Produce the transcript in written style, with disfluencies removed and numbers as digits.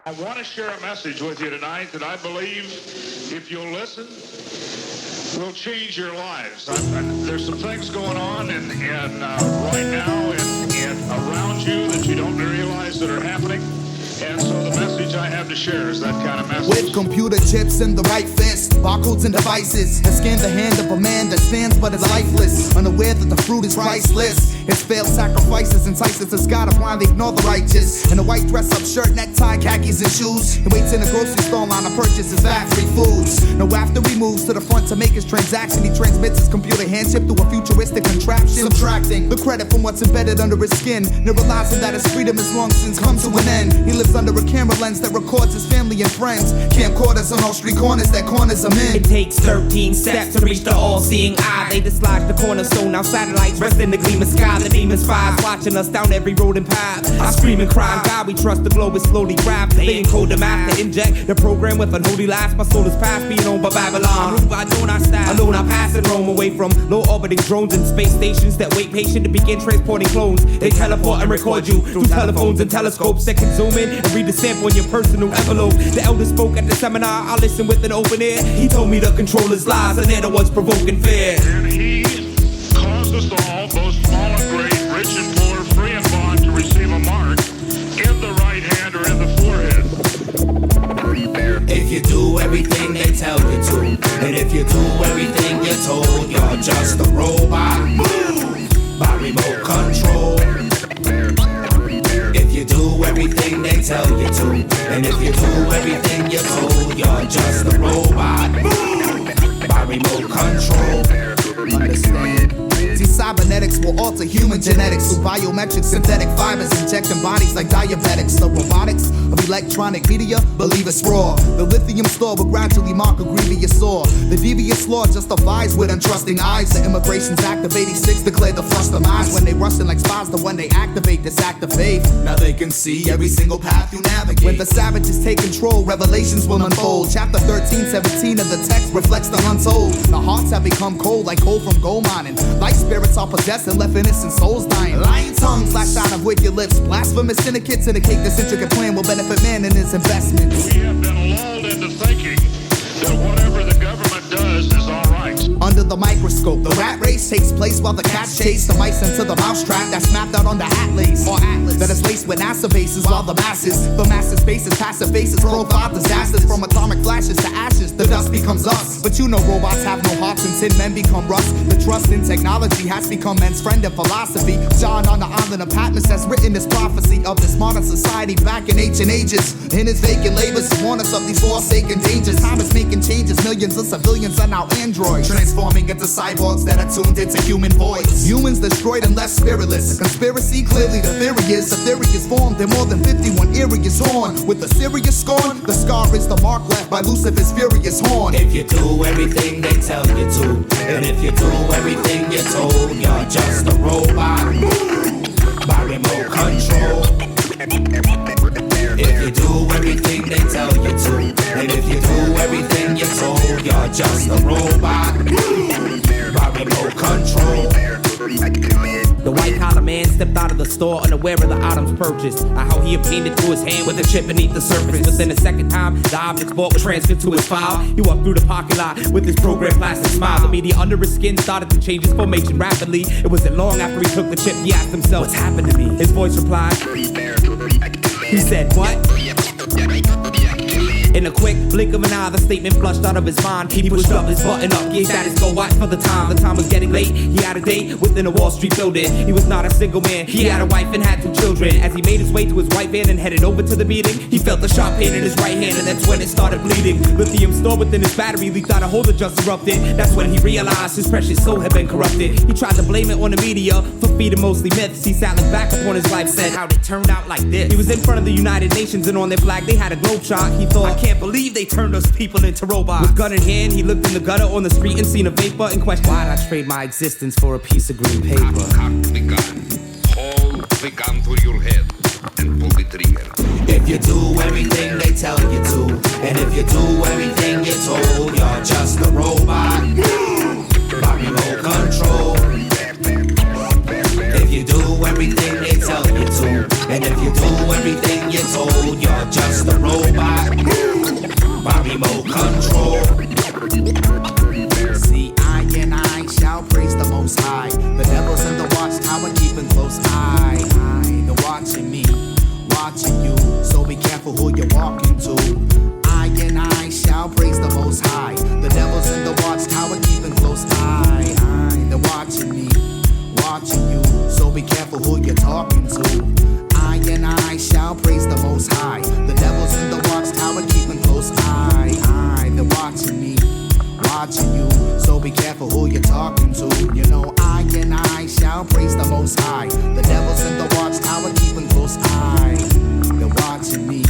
I want to share a message with you tonight that I believe, if you'll listen, will change your lives. There's some things going on right now and around you that you don't realize that are happening. And so the message I have to share is that kind of message. With computer chips in the right fist, barcodes and devices that scan the hand of a man that stands but is lifeless, unaware that the fruit is priceless. His failed sacrifices entices us God to blindly ignore the righteous. In a white dress-up shirt, necktie, khakis and shoes, he waits in a grocery store line to purchase his factory foods. Now after he moves to the front to make his transaction, he transmits his computer hand chip through a futuristic contraption, subtracting the credit from what's embedded under his skin, never realizing that his freedom has long since come to an end. He lives under a camera lens that records his family and friends. Camcorders on all street corners that corners him in. It takes 13 steps to reach the all-seeing eye. They dislodge the cornerstone, now satellites rest in the gleaming sky. The demon spies watching us down every road and path. I scream and cry, God we trust, the globe is slowly wrapped. They encode the map to inject the program with unholy lies. My soul is past being owned by Babylon. Who I don't I stand alone, I pass and roam away from low orbiting drones and space stations that wait patient to begin transporting clones. They teleport and record you through telephones and telescopes that can zoom in and read the sample in your personal envelope. The elder spoke at the seminar, I listened with an open ear. He told me to control his lies, and they're the ones provoking fear. And he caused us all, both small and great, rich and poor, free and bond, to receive a mark in the right hand or in the forehead. If you do everything they tell you to, and if you do everything you're told, you're just a robot. Move by remote control. If you do everything they tell you to, and if you do everything you're told, you're just a robot. Move by remote control. Understand? See, cybernetics will alter human genetics through biometric synthetic fibers, injecting bodies like diabetics. The robotics of electronic media, believe it's raw. The lithium store will gradually mark a grievous sore. The devious law justifies with untrusting eyes. The Immigrations Act of 86 declared the flush demise. When they rushing like spies, the one they activate this act of faith. Now they can see every single path you navigate. When the savages take control, revelations will unfold. Chapter 13, 17 of the text reflects the untold. The hearts have become cold like coal from gold mining. Light spirits are possessed and left innocent souls dying. Lying tongues lash out of wicked lips. Blasphemous syndicates indicate this intricate plan will benefit man and his investments. We have been lulled into thinking that whatever the government does is all right. Under the microscope, the rat race takes place while the cats chase the mice into the mousetrap that's mapped out on the atlas or atlas that is laced with NASA bases, while the masses faces, passive faces, profile disasters from atomic flashes to ashes. The dust becomes us, but you know robots have no hearts and tin men become rust. The trust in technology has become men's friend and philosophy. John on the island of Patmos has written this prophecy of this modern society back in ancient ages. In his vacant labors, he warned us of these forsaken dangers. Time is making changes, millions of civilians are now androids, transforming into cyborgs that are tuned into human voice. Humans destroyed and left spiritless. A conspiracy, clearly the theory is formed in more than 51 areas torn. With a serious scorn, the scar is the mark left by Lucifer's furious horn. If you do everything they tell you to, and if you do everything you're told, you're just a robot. Move by remote control. If you do everything they tell you to, and if you do everything you're told, you're just a robot. Move by remote control. The white-collar man stepped out of the store unaware of the items purchased. How he obtained it to his hand with a chip beneath the surface. Within a second time, the objects bought was transferred to his file. He walked through the parking lot with his programmed plastic smile. The media under his skin started to change his formation rapidly. It wasn't long after he took the chip, he asked himself, what's happened to me? His voice replied, he said, what? In a quick blink of an eye, the statement flushed out of his mind. He pushed up his button up, gave status go watch for the time. The time was getting late, he had a date within a Wall Street building. He was not a single man, he had a wife and had 2 children. As he made his way to his white van and headed over to the meeting, he felt a sharp pain in his right hand, and that's when it started bleeding. Lithium stored within his battery leaked out, a hole that just erupted. That's when he realized his precious soul had been corrupted. He tried to blame it on the media for feeding mostly myths. He sat back upon his life, said how it turned out like this. He was in front of the United Nations and on their flag they had a globe shot. He thought, I can't believe they turned those people into robots. With gun in hand, he looked in the gutter on the street and seen a vapor and questioned, why'd I trade my existence for a piece of green paper? Cock the gun, hold the gun to your head, and pull the trigger. If you do everything they tell you to, and if you do everything you're told, you're just a robot. By remote control. If you do everything they tell you to, and if you do everything you're told, you're just a robot. By remote control. See, I and I shall praise the Most High. The devil's in the watchtower keeping close eye. They're watching me, watching you. So be careful who you're walking to. I and I shall praise the Most High. The devil's in the watchtower keeping close eye. They're watching me, watching you. So be careful who you're talking to. I and I shall praise the Most High. The devil's in the watchtower keeping close eye. They're watching me, watching you. So be careful who you're talking to. You know, I and I shall praise the Most High. The devil's in the watchtower keeping close eye. They're watching me,